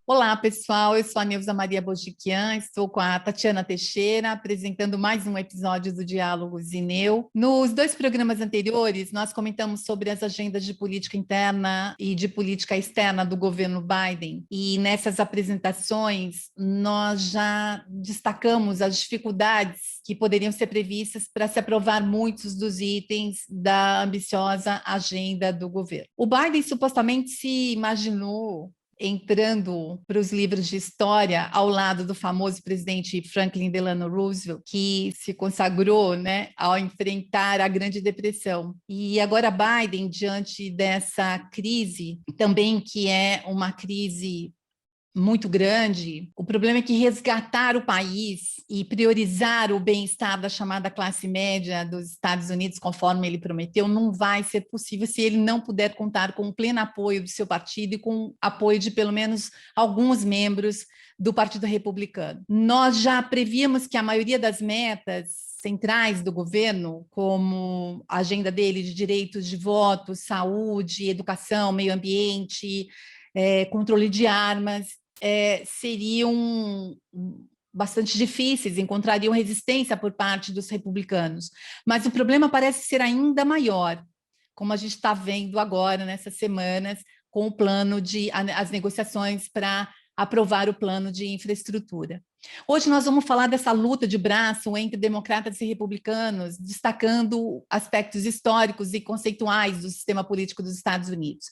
Olá, pessoal, eu sou a Neuza Maria Bojiquian, estou com a Tatiana Teixeira, apresentando mais um episódio do Diálogo Zineu. Nos dois programas anteriores, nós comentamos sobre as agendas de política interna e de política externa do governo Biden, e nessas apresentações nós já destacamos as dificuldades que poderiam ser previstas para se aprovar muitos dos itens da ambiciosa agenda do governo. O Biden supostamente se imaginou entrando para os livros de história ao lado do famoso presidente Franklin Delano Roosevelt, que se consagrou, né, ao enfrentar a Grande Depressão. E agora Biden, diante dessa crise, também que é uma crise muito grande, o problema é que resgatar o país e priorizar o bem-estar da chamada classe média dos Estados Unidos, conforme ele prometeu, não vai ser possível se ele não puder contar com o pleno apoio do seu partido e com o apoio de pelo menos alguns membros do Partido Republicano. Nós já prevíamos que a maioria das metas centrais do governo, como a agenda dele de direitos de voto, saúde, educação, meio ambiente, controle de armas, seriam bastante difíceis, encontrariam resistência por parte dos republicanos. Mas o problema parece ser ainda maior, como a gente está vendo agora, nessas semanas, com o plano as negociações para aprovar o plano de infraestrutura. Hoje nós vamos falar dessa luta de braço entre democratas e republicanos, destacando aspectos históricos e conceituais do sistema político dos Estados Unidos.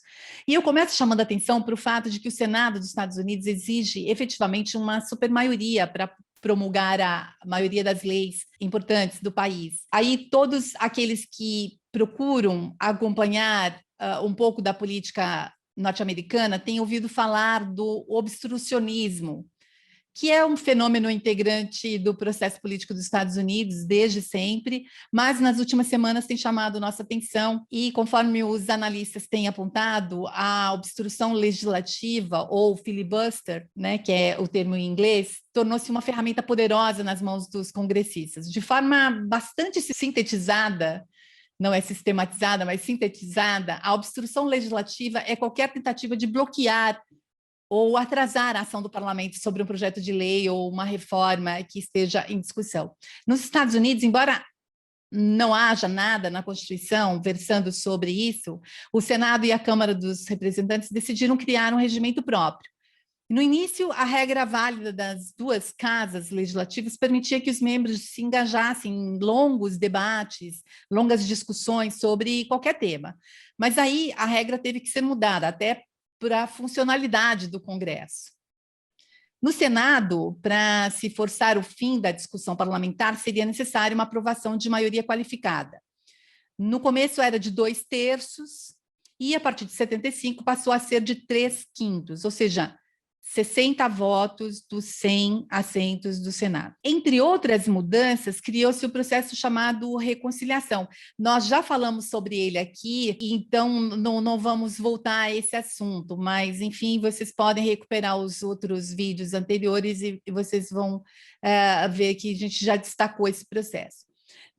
E eu começo chamando a atenção para o fato de que o Senado dos Estados Unidos exige efetivamente uma supermaioria para promulgar a maioria das leis importantes do país. Aí todos aqueles que procuram acompanhar um pouco da política norte-americana têm ouvido falar do obstrucionismo, que é um fenômeno integrante do processo político dos Estados Unidos desde sempre, mas nas últimas semanas tem chamado nossa atenção e, conforme os analistas têm apontado, a obstrução legislativa ou filibuster, né, que é o termo em inglês, tornou-se uma ferramenta poderosa nas mãos dos congressistas. De forma bastante sintetizada, não é sistematizada, mas sintetizada, a obstrução legislativa é qualquer tentativa de bloquear ou atrasar a ação do parlamento sobre um projeto de lei ou uma reforma que esteja em discussão. Nos Estados Unidos, embora não haja nada na Constituição versando sobre isso, o Senado e a Câmara dos Representantes decidiram criar um regimento próprio. No início, a regra válida das duas casas legislativas permitia que os membros se engajassem em longos debates, longas discussões sobre qualquer tema. Mas aí a regra teve que ser mudada, até para a funcionalidade do Congresso. No Senado, para se forçar o fim da discussão parlamentar, seria necessária uma aprovação de maioria qualificada. No começo era de 2/3, e a partir de 75 passou a ser de 3/5, ou seja, 60 votos dos 100 assentos do Senado. Entre outras mudanças, criou-se o processo chamado reconciliação. Nós já falamos sobre ele aqui, então não vamos voltar a esse assunto, mas, enfim, vocês podem recuperar os outros vídeos anteriores e vocês vão ver que a gente já destacou esse processo.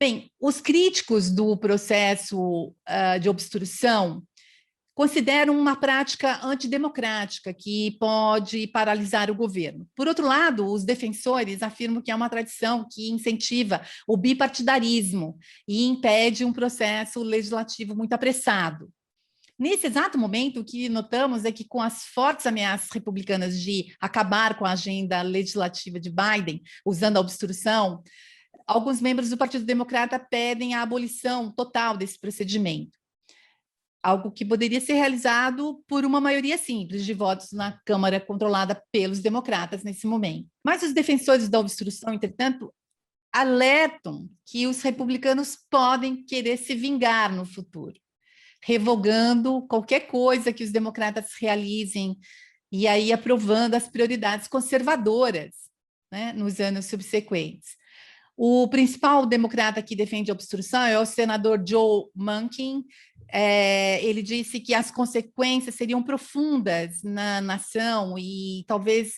Bem, os críticos do processo de obstrução consideram uma prática antidemocrática que pode paralisar o governo. Por outro lado, os defensores afirmam que é uma tradição que incentiva o bipartidarismo e impede um processo legislativo muito apressado. Nesse exato momento, o que notamos é que, com as fortes ameaças republicanas de acabar com a agenda legislativa de Biden, usando a obstrução, alguns membros do Partido Democrata pedem a abolição total desse procedimento, algo que poderia ser realizado por uma maioria simples de votos na Câmara controlada pelos democratas nesse momento. Mas os defensores da obstrução, entretanto, alertam que os republicanos podem querer se vingar no futuro, revogando qualquer coisa que os democratas realizem e aí aprovando as prioridades conservadoras, né, nos anos subsequentes. O principal democrata que defende a obstrução é o senador Joe Manchin. Ele disse que as consequências seriam profundas na nação e talvez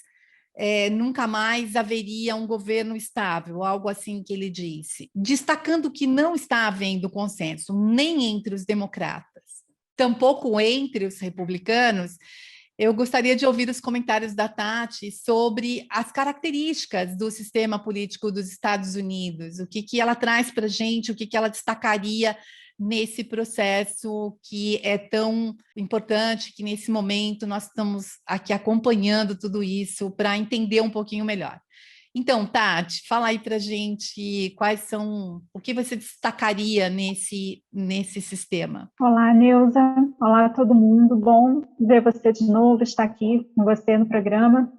nunca mais haveria um governo estável, algo assim que ele disse, destacando que não está havendo consenso nem entre os democratas, tampouco entre os republicanos, eu gostaria de ouvir os comentários da Tati sobre as características do sistema político dos Estados Unidos, o que ela traz para a gente, o que ela destacaria nesse processo que é tão importante, que nesse momento nós estamos aqui acompanhando tudo isso para entender um pouquinho melhor. Então, Tati, fala aí para a gente o que você destacaria nesse sistema. Olá, Neuza. Olá, todo mundo. Bom ver você de novo, estar aqui com você no programa.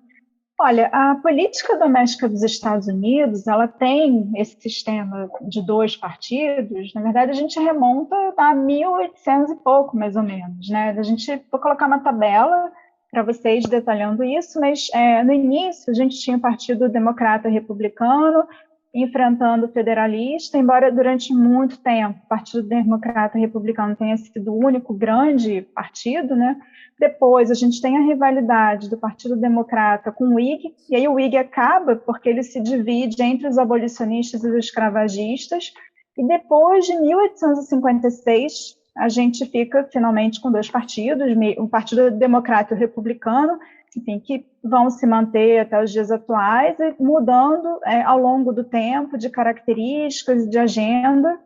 Olha, a política doméstica dos Estados Unidos, ela tem esse sistema de 2 partidos. Na verdade, a gente remonta a 1800 e pouco, mais ou menos, né? Vou colocar uma tabela para vocês detalhando isso, mas no início a gente tinha o Partido Democrata Republicano enfrentando o federalista, embora durante muito tempo o Partido Democrata Republicano tenha sido o único grande partido, né? Depois a gente tem a rivalidade do Partido Democrata com o Whig, e aí o Whig acaba porque ele se divide entre os abolicionistas e os escravagistas, e depois de 1856 a gente fica finalmente com 2 partidos, o Partido Democrata e o Republicano, enfim, que vão se manter até os dias atuais, e mudando ao longo do tempo de características, de agenda.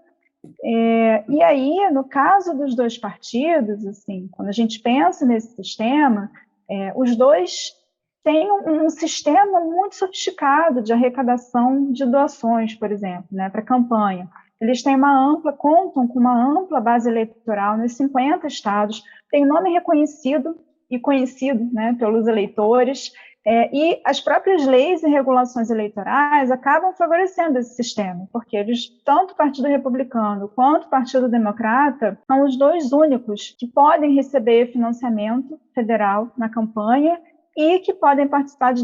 E aí, no caso dos 2 partidos, assim, quando a gente pensa nesse sistema, os dois têm um sistema muito sofisticado de arrecadação de doações, por exemplo, né, para a campanha. Eles contam com uma ampla base eleitoral nos 50 estados, tem nome reconhecido e conhecido, né, pelos eleitores, e as próprias leis e regulações eleitorais acabam favorecendo esse sistema, porque tanto o Partido Republicano quanto o Partido Democrata são os 2 únicos que podem receber financiamento federal na campanha e que podem participar dos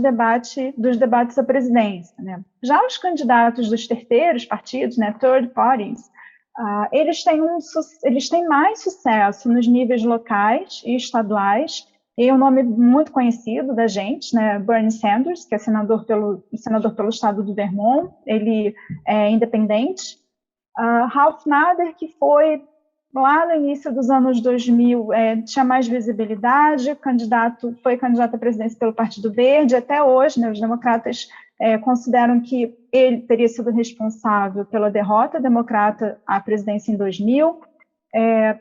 debates à presidência, né? Já os candidatos dos terceiros partidos, né, third parties, eles têm mais sucesso nos níveis locais e estaduais, e um nome muito conhecido da gente, né, Bernie Sanders, que é senador pelo estado do Vermont, ele é independente. Ralph Nader, que foi lá no início dos anos 2000, tinha mais visibilidade, foi candidato à presidência pelo Partido Verde, até hoje, né, os democratas consideram que ele teria sido responsável pela derrota democrata à presidência em 2000.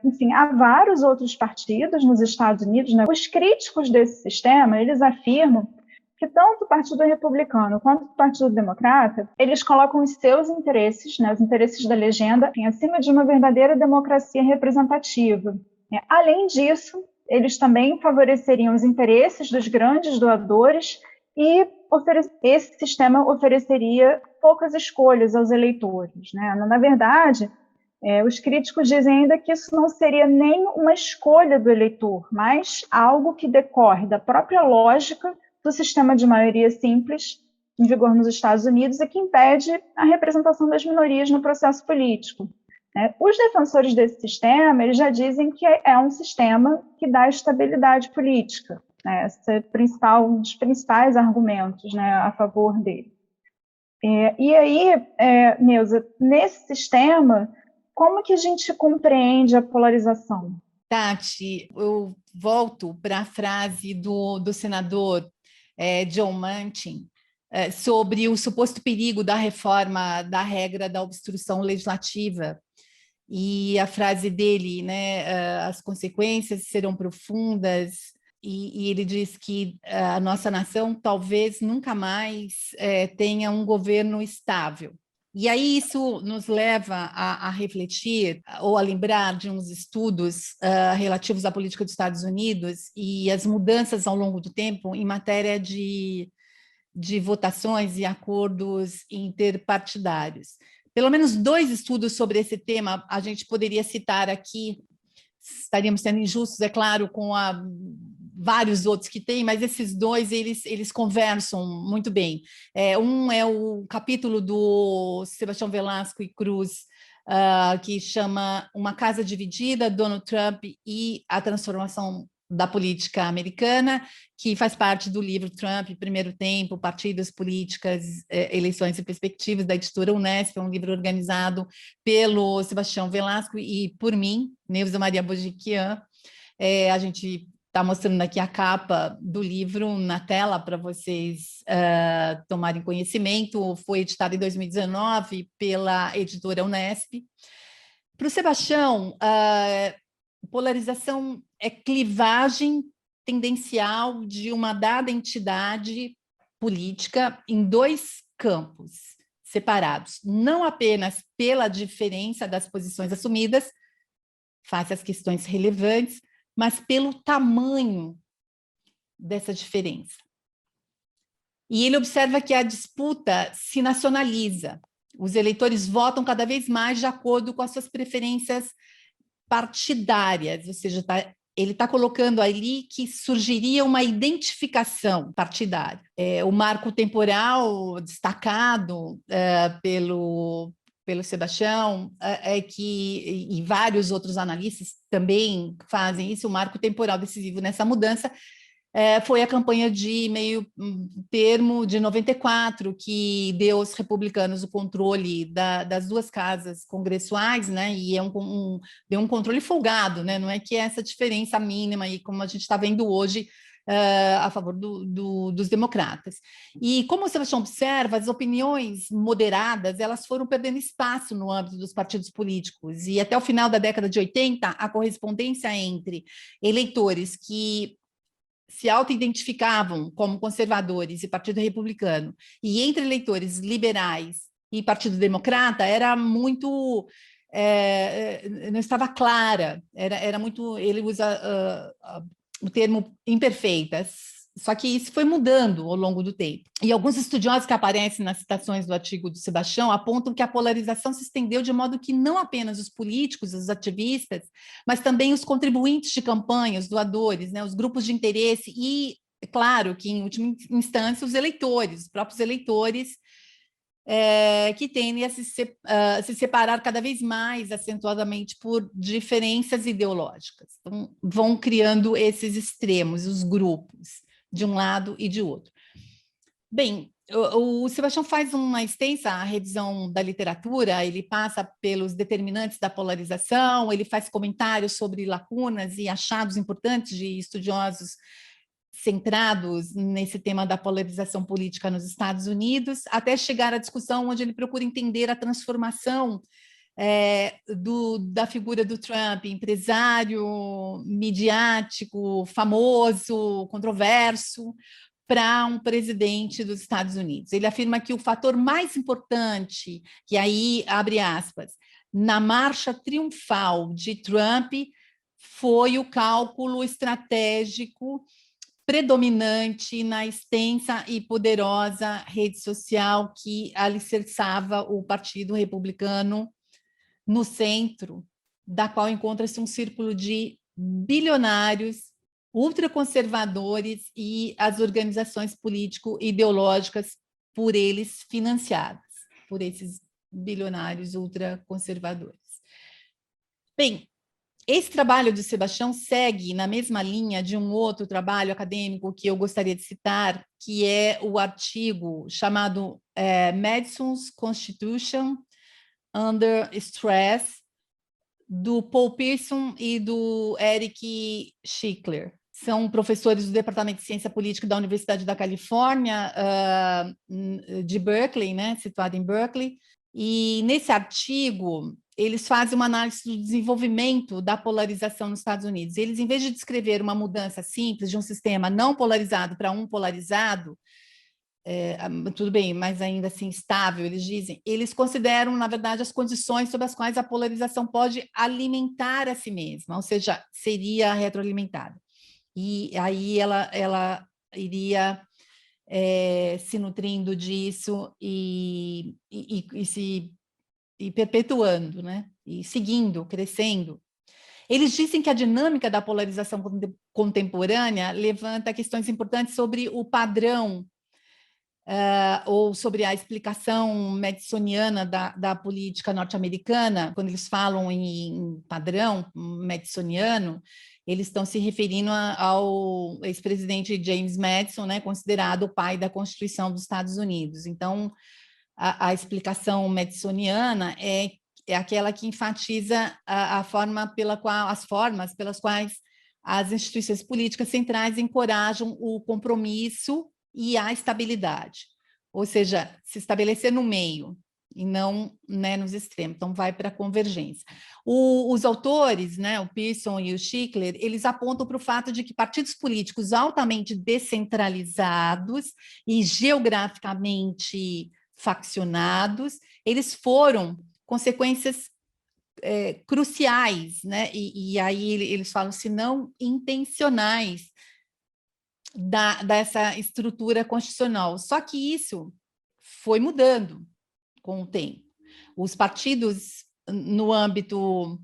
Enfim, há vários outros partidos nos Estados Unidos, né? Os críticos desse sistema, eles afirmam que tanto o Partido Republicano quanto o Partido Democrata, eles colocam os seus interesses, né, os interesses da legenda, acima de uma verdadeira democracia representativa. Além disso, eles também favoreceriam os interesses dos grandes doadores e esse sistema ofereceria poucas escolhas aos eleitores, né? Na verdade, os críticos dizem ainda que isso não seria nem uma escolha do eleitor, mas algo que decorre da própria lógica do sistema de maioria simples em vigor nos Estados Unidos e que impede a representação das minorias no processo político. Os defensores desse sistema, eles já dizem que é um sistema que dá estabilidade política, né? Esse é um dos principais argumentos, né, a favor dele. E aí, Neuza, nesse sistema, como que a gente compreende a polarização? Tati, eu volto para a frase do senador John Manchin sobre o suposto perigo da reforma da regra da obstrução legislativa. E a frase dele, né, as consequências serão profundas, e ele diz que a nossa nação talvez nunca mais tenha um governo estável. E aí isso nos leva a refletir ou a lembrar de uns estudos relativos à política dos Estados Unidos e as mudanças ao longo do tempo em matéria de votações e acordos interpartidários. Pelo menos 2 estudos sobre esse tema a gente poderia citar aqui. Estaríamos sendo injustos, é claro, com vários outros que tem, mas esses 2, eles conversam muito bem. Um é o capítulo do Sebastião Velasco e Cruz, que chama Uma Casa Dividida, Donald Trump e a Transformação da política americana, que faz parte do livro Trump, Primeiro Tempo, Partidos, Políticas, Eleições e Perspectivas, da editora Unesp, é um livro organizado pelo Sebastião Velasco e por mim, Neuza Maria Bojiquian. A gente está mostrando aqui a capa do livro na tela para vocês tomarem conhecimento. Foi editado em 2019 pela editora Unesp. Para o Sebastião, polarização é clivagem tendencial de uma dada entidade política em dois campos separados, não apenas pela diferença das posições assumidas face às questões relevantes, mas pelo tamanho dessa diferença. E ele observa que a disputa se nacionaliza. Os eleitores votam cada vez mais de acordo com as suas preferências partidárias, ou seja, ele está colocando ali que surgiria uma identificação partidária. O marco temporal destacado pelo Sebastião é que, e vários outros analistas também fazem isso, o marco temporal decisivo nessa mudança foi a campanha de meio termo de 94, que deu aos republicanos o controle das duas casas congressuais, né? E deu um controle folgado, né? Não é que é essa diferença mínima aí, como a gente está vendo hoje, a favor dos democratas. E como o Sebastião observa, as opiniões moderadas elas foram perdendo espaço no âmbito dos partidos políticos, e até o final da década de 80, a correspondência entre eleitores que se auto-identificavam como conservadores e Partido Republicano, e entre eleitores liberais e Partido Democrata, era muito... não estava clara, era muito... Ele usa o termo imperfeitas, só que isso foi mudando ao longo do tempo. E alguns estudiosos que aparecem nas citações do artigo do Sebastião apontam que a polarização se estendeu de modo que não apenas os políticos, os ativistas, mas também os contribuintes de campanha, os doadores, né, os grupos de interesse e, é claro, que em última instância, os eleitores, os próprios eleitores, que tendem a se separar cada vez mais acentuadamente por diferenças ideológicas. Então, vão criando esses extremos, os grupos, de um lado e de outro. Bem, o Sebastião faz uma extensa revisão da literatura, ele passa pelos determinantes da polarização, ele faz comentários sobre lacunas e achados importantes de estudiosos centrados nesse tema da polarização política nos Estados Unidos, até chegar à discussão onde ele procura entender a transformação da figura do Trump, empresário, midiático, famoso, controverso, para um presidente dos Estados Unidos. Ele afirma que o fator mais importante, que aí, abre aspas, na marcha triunfal de Trump, foi o cálculo estratégico predominante na extensa e poderosa rede social que alicerçava o Partido Republicano no centro, da qual encontra-se um círculo de bilionários, ultraconservadores e as organizações político-ideológicas por eles financiadas, por esses bilionários ultraconservadores. Bem, esse trabalho do Sebastião segue na mesma linha de um outro trabalho acadêmico que eu gostaria de citar, que é o artigo chamado Madison's Constitution Under Stress, do Paul Pearson e do Eric Schickler. São professores do Departamento de Ciência Política da Universidade da Califórnia, de Berkeley, né, situado em Berkeley, e nesse artigo eles fazem uma análise do desenvolvimento da polarização nos Estados Unidos. Eles, em vez de descrever uma mudança simples de um sistema não polarizado para um polarizado, tudo bem, mas ainda assim estável, eles dizem, eles consideram, na verdade, as condições sob as quais a polarização pode alimentar a si mesma, ou seja, seria retroalimentada. E aí ela iria se nutrindo disso e perpetuando, né? E seguindo, crescendo. Eles dizem que a dinâmica da polarização contemporânea levanta questões importantes sobre o padrão ou sobre a explicação madisoniana da política norte-americana, quando eles falam em padrão madisoniano, eles estão se referindo ao ex-presidente James Madison, né, considerado o pai da Constituição dos Estados Unidos. Então, a explicação madisoniana é aquela que enfatiza as formas pelas quais as instituições políticas centrais encorajam o compromisso e a estabilidade, ou seja, se estabelecer no meio e não, né, nos extremos, então vai para a convergência. Os autores, né, o Pearson e o Schickler, eles apontam para o fato de que partidos políticos altamente descentralizados e geograficamente faccionados, eles foram consequências cruciais, né, e aí eles falam, se não intencionais, dessa estrutura constitucional. Só que isso foi mudando com o tempo. Os partidos no âmbito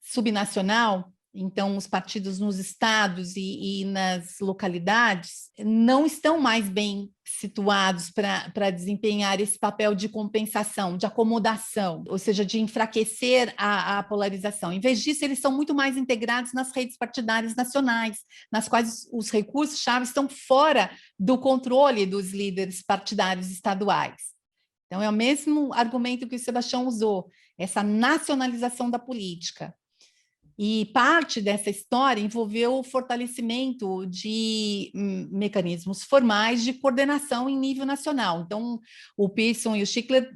subnacional, então os partidos nos estados e nas localidades, não estão mais bem situados para desempenhar esse papel de compensação, de acomodação, ou seja, de enfraquecer a polarização. Em vez disso, eles são muito mais integrados nas redes partidárias nacionais, nas quais os recursos-chave estão fora do controle dos líderes partidários estaduais. Então, é o mesmo argumento que o Sebastião usou, essa nacionalização da política. E parte dessa história envolveu o fortalecimento de mecanismos formais de coordenação em nível nacional. Então, o Pearson e o Schickler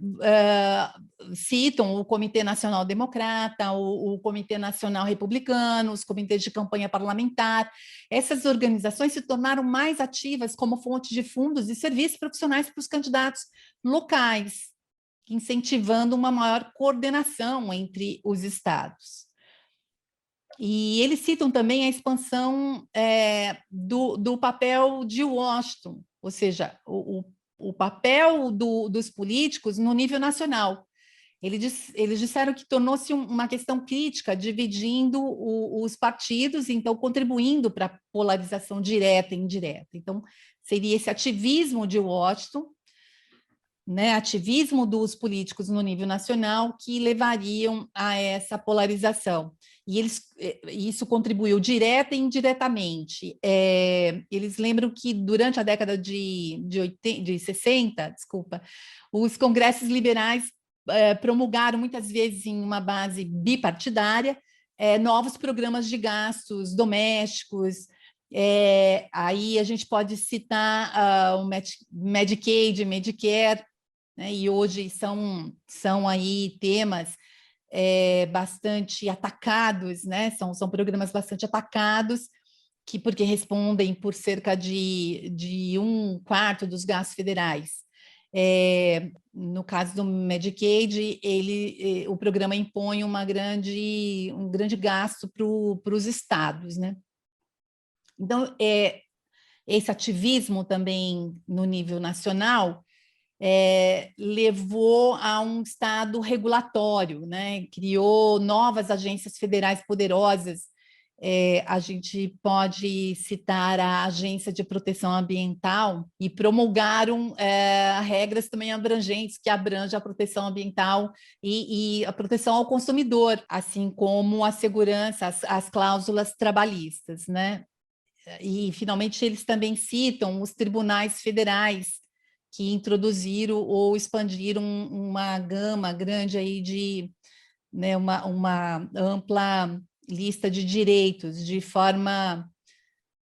citam o Comitê Nacional Democrata, o Comitê Nacional Republicano, os comitês de campanha parlamentar. Essas organizações se tornaram mais ativas como fonte de fundos e serviços profissionais para os candidatos locais, incentivando uma maior coordenação entre os estados. E eles citam também a expansão do papel de Washington, ou seja, o papel dos políticos no nível nacional. Eles disseram que tornou-se uma questão crítica, dividindo os partidos, então contribuindo para a polarização direta e indireta. Então, seria esse ativismo de Washington, né, ativismo dos políticos no nível nacional que levariam a essa polarização. E isso contribuiu direta e indiretamente. Eles lembram que durante a década de 60, desculpa, os congressos liberais promulgaram muitas vezes em uma base bipartidária novos programas de gastos domésticos. Aí a gente pode citar o Medicaid, Medicare, né, e hoje são aí temas bastante atacados, né? São programas bastante atacados, porque respondem por cerca de 1/4 dos gastos federais. No caso do Medicaid, o programa impõe um grande gasto para os estados, né? Então, esse ativismo também no nível nacional levou a um estado regulatório, né? Criou novas agências federais poderosas. A gente pode citar a Agência de Proteção Ambiental, e promulgaram regras também abrangentes, que abrangem a proteção ambiental e a proteção ao consumidor, assim como a segurança, as cláusulas trabalhistas, né? E, finalmente, eles também citam os tribunais federais, que introduziram ou expandiram uma gama grande aí de, né, uma ampla lista de direitos, de forma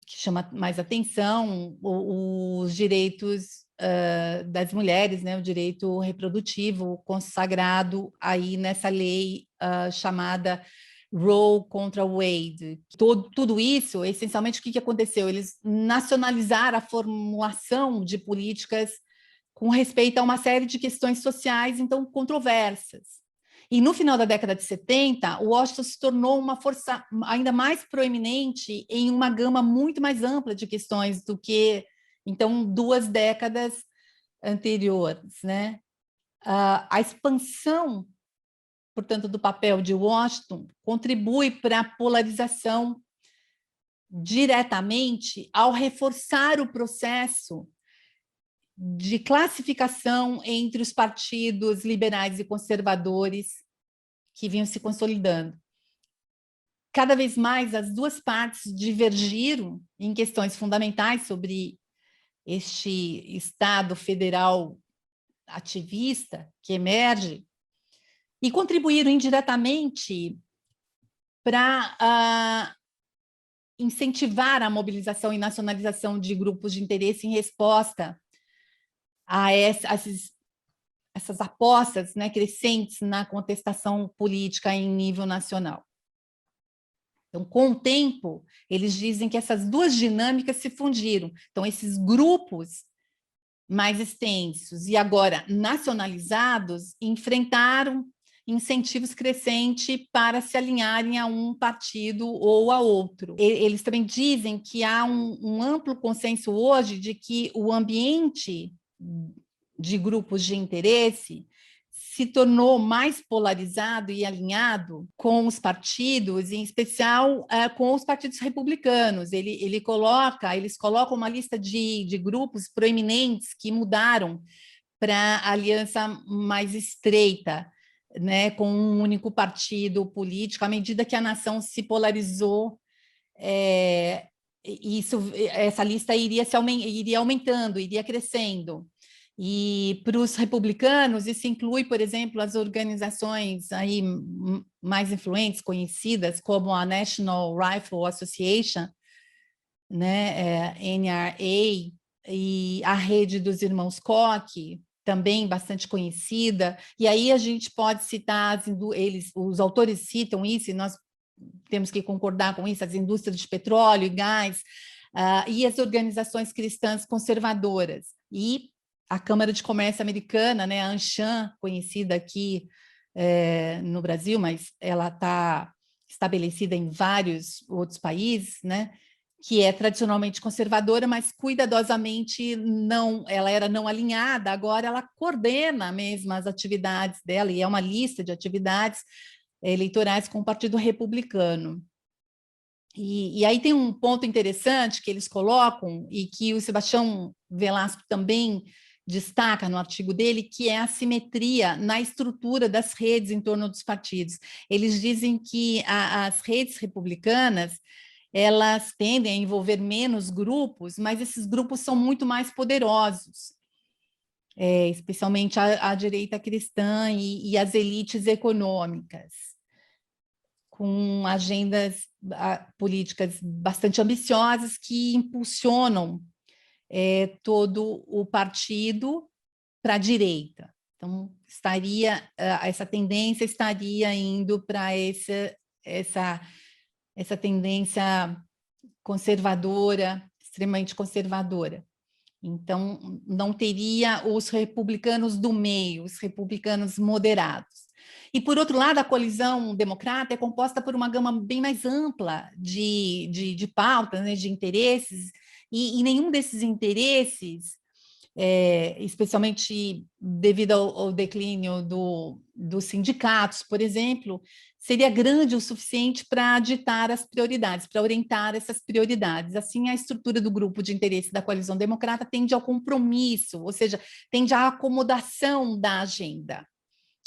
que chama mais atenção os direitos das mulheres, né, o direito reprodutivo consagrado aí nessa lei chamada Roe contra Wade. Tudo isso, essencialmente, o que aconteceu? Eles nacionalizaram a formulação de políticas com respeito a uma série de questões sociais, então, controversas. E no final da década de 70, Washington se tornou uma força ainda mais proeminente em uma gama muito mais ampla de questões do que, então, 2 décadas anteriores, né? A expansão, portanto, do papel de Washington contribui para a polarização diretamente ao reforçar o processo de classificação entre os partidos liberais e conservadores que vinham se consolidando. Cada vez mais, as duas partes divergiram em questões fundamentais sobre este Estado federal ativista que emerge e contribuíram indiretamente para incentivar a mobilização e nacionalização de grupos de interesse em resposta a essas apostas, né, crescentes na contestação política em nível nacional. Então, com o tempo, eles dizem que essas duas dinâmicas se fundiram. Então, esses grupos mais extensos e agora nacionalizados enfrentaram incentivos crescentes para se alinharem a um partido ou a outro. Eles também dizem que há um amplo consenso hoje de que o ambiente de grupos de interesse se tornou mais polarizado e alinhado com os partidos, em especial com os partidos republicanos. Eles colocam uma lista de grupos proeminentes que mudaram para a aliança mais estreita, né, com um único partido político, à medida que a nação se polarizou, essa lista iria aumentando, iria crescendo. E para os republicanos, isso inclui, por exemplo, as organizações aí mais influentes, conhecidas, como a National Rifle Association, né, NRA, e a rede dos irmãos Koch, também bastante conhecida. E aí a gente pode citar, os autores citam isso, e nós temos que concordar com isso, as indústrias de petróleo e gás, e as organizações cristãs conservadoras. E a Câmara de Comércio Americana, né, a ANCHAM, conhecida aqui no Brasil, mas ela está estabelecida em vários outros países, né, que é tradicionalmente conservadora, mas cuidadosamente ela era não alinhada, agora ela coordena mesmo as atividades dela, e é uma lista de atividades eleitorais com o Partido Republicano. E aí tem um ponto interessante que eles colocam, e que o Sebastião Velasco também destaca no artigo dele, que é a assimetria na estrutura das redes em torno dos partidos. Eles dizem que as redes republicanas, elas tendem a envolver menos grupos, mas esses grupos são muito mais poderosos, especialmente a direita cristã e as elites econômicas, com agendas políticas bastante ambiciosas que impulsionam todo o partido para a direita. Então, essa tendência estaria indo para essa tendência conservadora, extremamente conservadora. Então, não teria os republicanos do meio, os republicanos moderados. E, por outro lado, a coalizão democrata é composta por uma gama bem mais ampla de pautas, né, de interesses, e nenhum desses interesses, especialmente devido ao declínio dos sindicatos, por exemplo, seria grande o suficiente para ditar as prioridades, para orientar essas prioridades. Assim, a estrutura do grupo de interesse da coalizão democrata tende ao compromisso, ou seja, tende à acomodação da agenda,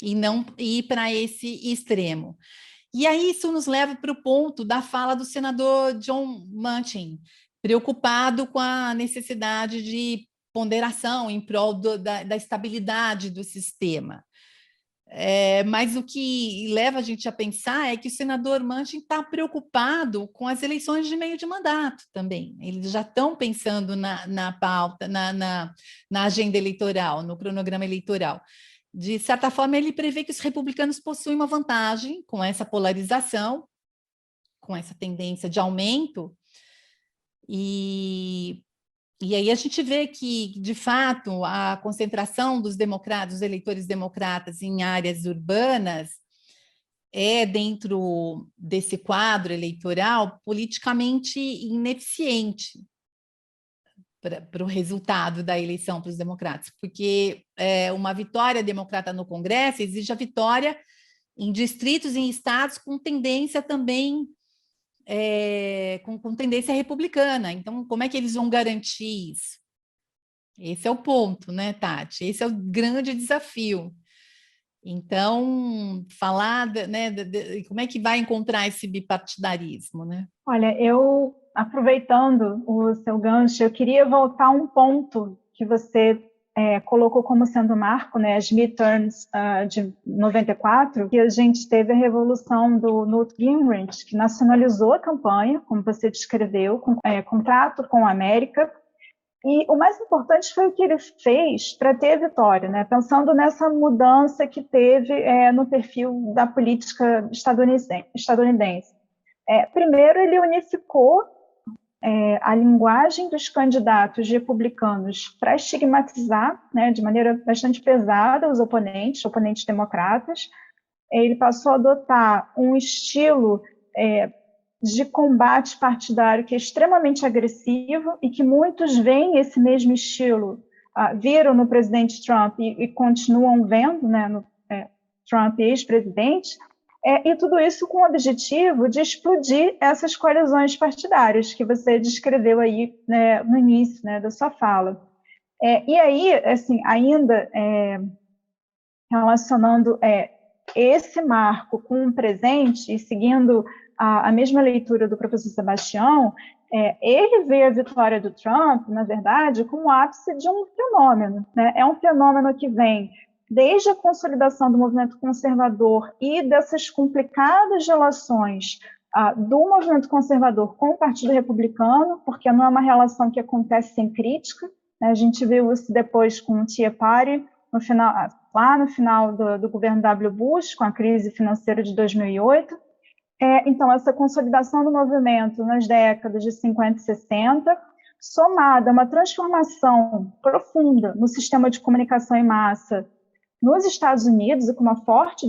e não ir para esse extremo. E aí isso nos leva para o ponto da fala do senador John Manchin, preocupado com a necessidade de ponderação em prol da estabilidade do sistema. Mas o que leva a gente a pensar é que o senador Manchin está preocupado com as eleições de meio de mandato também. Eles já estão pensando na pauta, na agenda eleitoral, no cronograma eleitoral. De certa forma, ele prevê que os republicanos possuem uma vantagem com essa polarização, com essa tendência de aumento, e aí a gente vê que, de fato, a concentração dos eleitores democratas em áreas urbanas dentro desse quadro eleitoral, politicamente ineficiente para o resultado da eleição para os democratas, porque uma vitória democrata no Congresso exige a vitória em distritos e em estados com tendência também com tendência republicana. Então, como é que eles vão garantir isso? Esse é o ponto, né, Tati? Esse é o grande desafio. Então, falar, né, como é que vai encontrar esse bipartidarismo, né? Olha, eu, aproveitando o seu gancho, eu queria voltar a um ponto que você colocou como sendo marco, né, as midterms de 94, que a gente teve a revolução do Newt Gingrich, que nacionalizou a campanha, como você descreveu, contrato com a América. E o mais importante foi o que ele fez para ter a vitória, né? Pensando nessa mudança que teve no perfil da política estadunidense. Primeiro, ele unificou a linguagem dos candidatos republicanos para estigmatizar, né, de maneira bastante pesada, os oponentes democratas. Ele passou a adotar um estilo de combate partidário que é extremamente agressivo e que muitos veem esse mesmo estilo, viram no presidente Trump e continuam vendo, né, no Trump ex-presidente, e tudo isso com o objetivo de explodir essas coalizões partidárias que você descreveu aí, né, no início, né, da sua fala. E aí, assim, ainda relacionando esse marco com o presente e seguindo a mesma leitura do professor Sebastião, ele vê a vitória do Trump, na verdade, como o ápice de um fenômeno, né? É um fenômeno que vem desde a consolidação do movimento conservador e dessas complicadas relações do movimento conservador com o Partido Republicano, porque não é uma relação que acontece sem crítica, né? A gente viu isso depois com o Tea Party, lá no final do governo W. Bush, com a crise financeira de 2008. Então, essa consolidação do movimento nas décadas de 50 e 60, somada a uma transformação profunda no sistema de comunicação em massa nos Estados Unidos, e com uma forte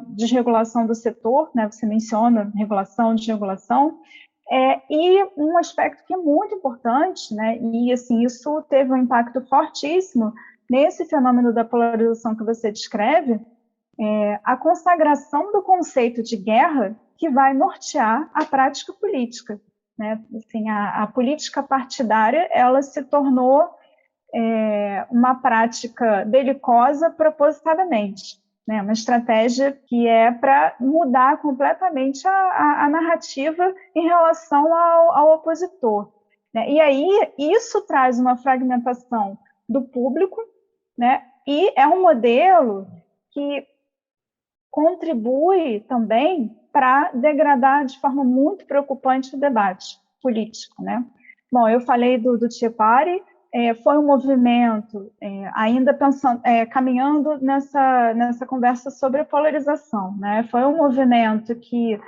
desregulação do setor, né, você menciona regulação, desregulação, e um aspecto que é muito importante, né, e assim, isso teve um impacto fortíssimo nesse fenômeno da polarização que você descreve, a consagração do conceito de guerra que vai nortear a prática política, né? Assim, a política partidária, ela se tornou uma prática belicosa propositadamente, né? Uma estratégia que é para mudar completamente a narrativa em relação ao opositor, né? E aí isso traz uma fragmentação do público, né? E é um modelo que contribui também para degradar de forma muito preocupante o debate político, né? Bom, eu falei do Tea Party, foi um movimento, ainda pensando, caminhando nessa conversa sobre a polarização, né? Foi um movimento que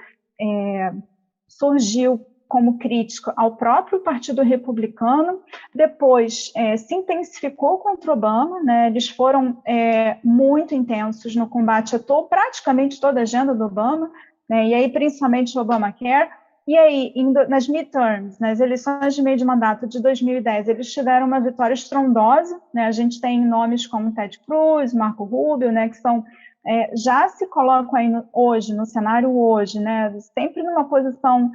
surgiu como crítico ao próprio Partido Republicano, depois se intensificou contra Obama, né? Eles foram muito intensos no combate a praticamente toda a agenda do Obama, né? E aí principalmente o Obamacare. E aí, nas midterms, nas eleições de meio de mandato de 2010, eles tiveram uma vitória estrondosa, né? A gente tem nomes como Ted Cruz, Marco Rubio, né? Que são já se colocam aí hoje, no cenário hoje, né? Sempre numa posição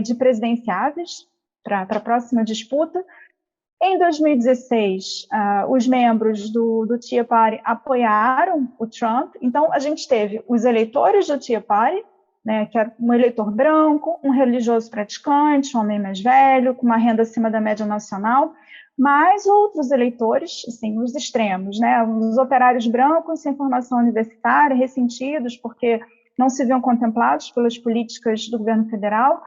de presidenciáveis para a próxima disputa. Em 2016, os membros do Tea Party apoiaram o Trump. Então, a gente teve os eleitores do Tea Party, né, que é um eleitor branco, um religioso praticante, um homem mais velho, com uma renda acima da média nacional, mas outros eleitores, assim, os extremos, né, os operários brancos sem formação universitária, ressentidos porque não se viam contemplados pelas políticas do governo federal,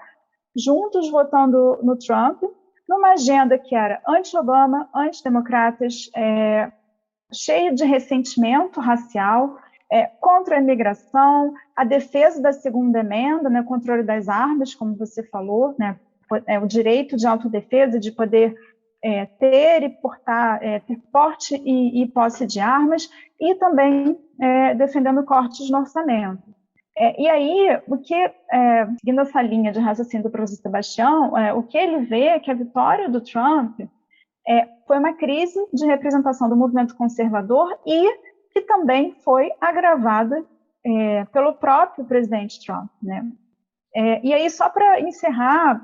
juntos votando no Trump, numa agenda que era anti-Obama, anti-democratas, cheia de ressentimento racial, contra a imigração, a defesa da segunda emenda, né, controle das armas, como você falou, né, o direito de autodefesa, de poder ter e portar, ter porte e posse de armas, e também defendendo cortes no orçamento. E aí, seguindo essa linha de raciocínio do professor Sebastião, o que ele vê é que a vitória do Trump foi uma crise de representação do movimento conservador e que também foi agravada pelo próprio presidente Trump, né? E aí, só para encerrar,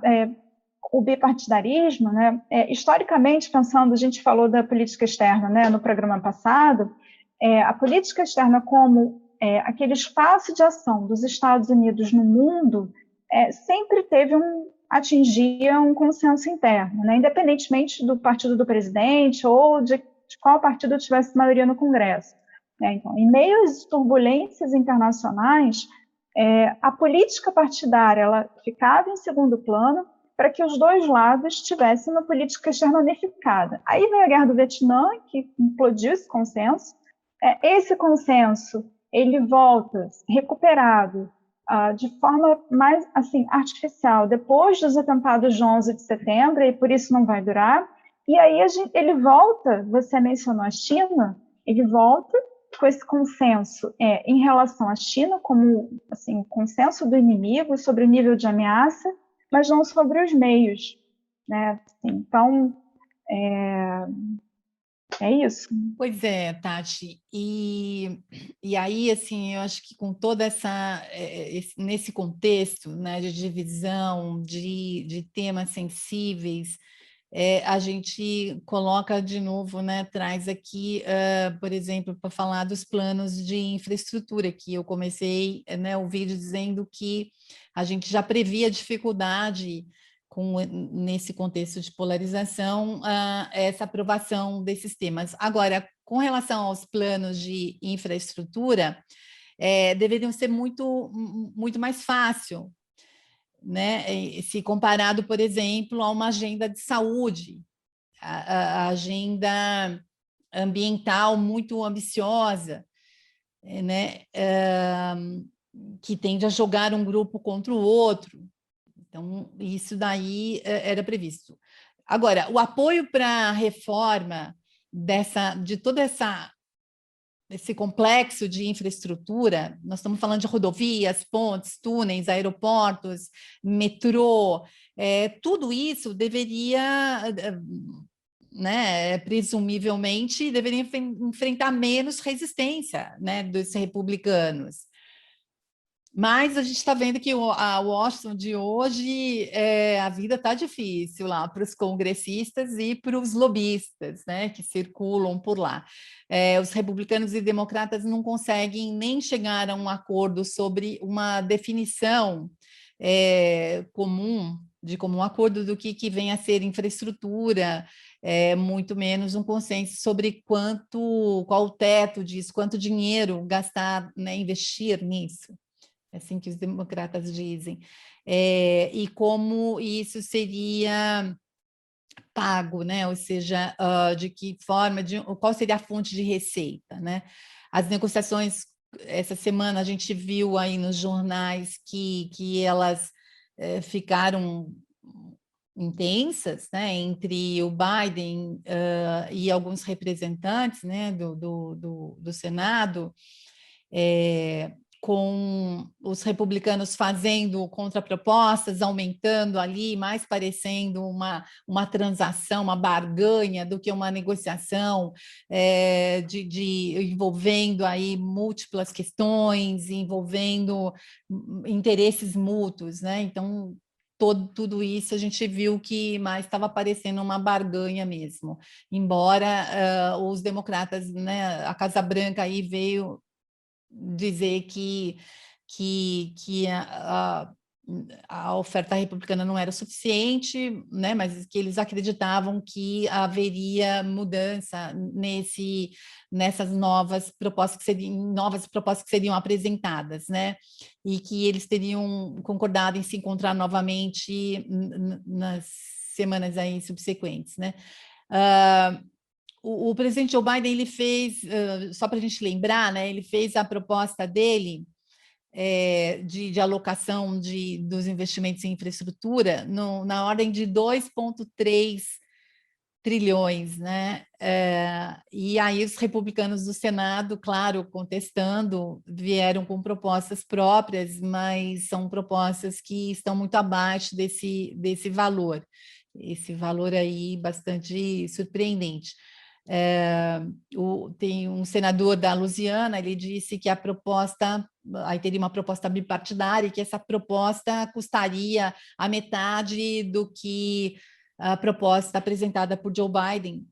o bipartidarismo, né, historicamente pensando, a gente falou da política externa, né, no programa passado, a política externa como aquele espaço de ação dos Estados Unidos no mundo sempre atingia um consenso interno, né, independentemente do partido do presidente ou de qual partido tivesse maioria no Congresso. Né? Então, em meio às turbulências internacionais, a política partidária ela ficava em segundo plano para que os dois lados tivessem uma política externa unificada. Aí veio a Guerra do Vietnã, que implodiu esse consenso. Esse consenso ele volta recuperado de forma mais assim artificial depois dos atentados de 11 de setembro, e por isso não vai durar. E aí ele volta, você mencionou a China, ele volta com esse consenso em relação à China como assim, consenso do inimigo sobre o nível de ameaça, mas não sobre os meios. Né? Assim, então, é isso. Pois é, Tati, e aí, assim, eu acho que com toda nesse contexto, né, de divisão, de temas sensíveis, a gente coloca de novo, né, traz aqui, por exemplo, para falar dos planos de infraestrutura, que eu comecei, né, o vídeo dizendo que a gente já previa dificuldade nesse contexto de polarização, essa aprovação desses temas. Agora, com relação aos planos de infraestrutura, deveriam ser muito mais fácil, né? Se comparado, por exemplo, a uma agenda de saúde, a agenda ambiental muito ambiciosa, né? Que tende a jogar um grupo contra o outro. Então, isso daí era previsto. Agora, o apoio para a reforma de todo esse complexo de infraestrutura, nós estamos falando de rodovias, pontes, túneis, aeroportos, metrô, tudo isso deveria, né, presumivelmente, deveria enfrentar menos resistência, né, dos republicanos. Mas a gente está vendo que a Washington de hoje, a vida está difícil lá para os congressistas e para os lobistas, né, que circulam por lá. Os republicanos e democratas não conseguem nem chegar a um acordo sobre uma definição comum, de comum acordo do que vem a ser infraestrutura, muito menos um consenso sobre qual o teto disso, quanto dinheiro gastar, né, investir nisso. É assim que os democratas dizem, e como isso seria pago, né? Ou seja, de que forma, qual seria a fonte de receita, né? As negociações, essa semana a gente viu aí nos jornais que elas ficaram intensas, né, entre o Biden e alguns representantes, né, do Senado, com os republicanos fazendo contrapropostas, aumentando ali, mais parecendo uma transação, uma barganha do que uma negociação, envolvendo aí múltiplas questões, envolvendo interesses mútuos, né? Então, tudo isso a gente viu que mais estava parecendo uma barganha mesmo, embora os democratas, né, a Casa Branca aí veio dizer que a oferta republicana não era suficiente, né, mas que eles acreditavam que haveria mudança nessas novas propostas que seriam apresentadas, né, e que eles teriam concordado em se encontrar novamente nas semanas aí subsequentes, né. O presidente Joe Biden, ele fez, só para a gente lembrar, né, ele fez a proposta dele de alocação dos investimentos em infraestrutura na ordem de 2,3 trilhões, né? E aí os republicanos do Senado, claro, contestando, vieram com propostas próprias, mas são propostas que estão muito abaixo desse valor. Esse valor aí bastante surpreendente. Tem um senador da Louisiana, ele disse que a proposta, aí teria uma proposta bipartidária, e que essa proposta custaria a metade do que a proposta apresentada por Joe Biden,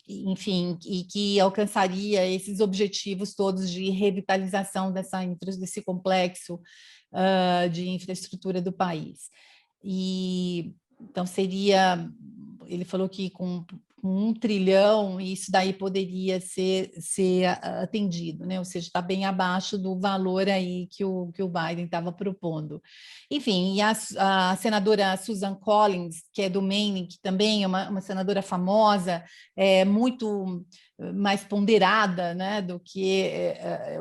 enfim, e que alcançaria esses objetivos todos de revitalização desse complexo de infraestrutura do país. E então ele falou que com 1 trilhão, isso daí poderia ser atendido, né? Ou seja, está bem abaixo do valor aí que o Biden estava propondo. Enfim, e a senadora Susan Collins, que é do Maine, que também é uma senadora famosa, muito mais ponderada, né, do que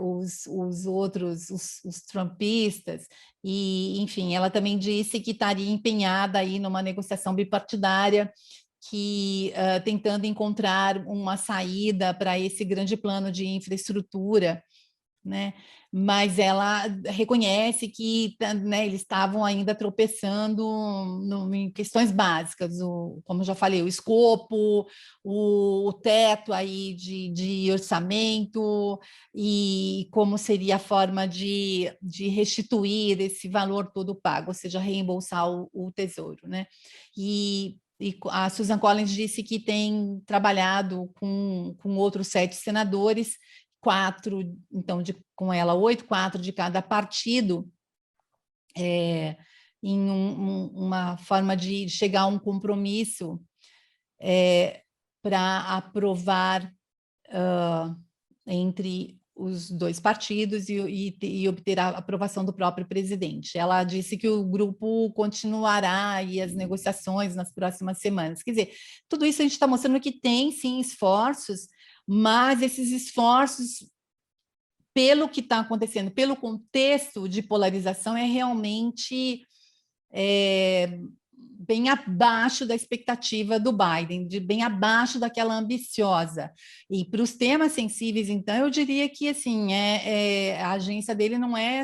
os outros, os trumpistas, e, enfim, ela também disse que estaria empenhada aí numa negociação bipartidária, tentando encontrar uma saída para esse grande plano de infraestrutura, né? Mas ela reconhece que, né, eles estavam ainda tropeçando em questões básicas, como já falei, o escopo, o teto aí de orçamento, e como seria a forma de restituir esse valor todo pago, ou seja, reembolsar o tesouro, né? E a Susan Collins disse que tem trabalhado com outros 7 senadores, 4, então, com ela 8, 4 de cada partido, em uma forma de chegar a um compromisso para aprovar entre os 2 partidos e obter a aprovação do próprio presidente. Ela disse que o grupo continuará aí as negociações nas próximas semanas. Quer dizer, tudo isso a gente está mostrando que tem, sim, esforços, mas esses esforços, pelo que está acontecendo, pelo contexto de polarização, é realmente bem abaixo da expectativa do Biden, bem abaixo daquela ambiciosa. E para os temas sensíveis, então, eu diria que assim, a agência dele não é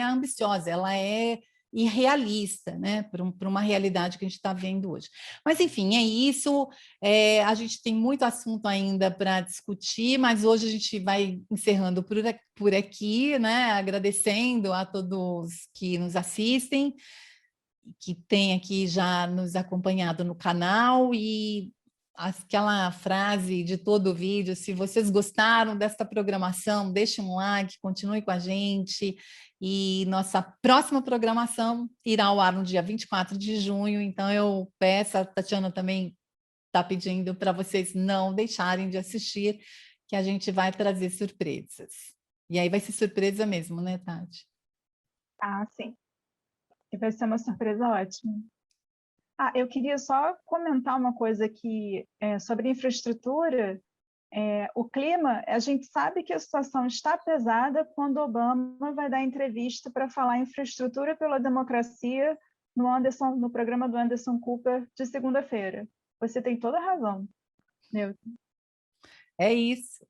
ambiciosa, ela é irrealista, né, para uma realidade que a gente está vendo hoje. Mas, enfim, é isso. A gente tem muito assunto ainda para discutir, mas hoje a gente vai encerrando por aqui, né, agradecendo a todos que nos assistem, que tem aqui já nos acompanhado no canal, e aquela frase de todo o vídeo: se vocês gostaram desta programação, deixe um like, continue com a gente, e nossa próxima programação irá ao ar no dia 24 de junho, então eu peço, a Tatiana também está pedindo para vocês não deixarem de assistir, que a gente vai trazer surpresas. E aí vai ser surpresa mesmo, né, Tati? Ah, sim. E vai ser uma surpresa ótima. Eu queria só comentar uma coisa aqui sobre infraestrutura. O clima, a gente sabe que a situação está pesada quando Obama vai dar entrevista para falar infraestrutura pela democracia no programa do Anderson Cooper de segunda-feira. Você tem toda a razão, Newton. É isso.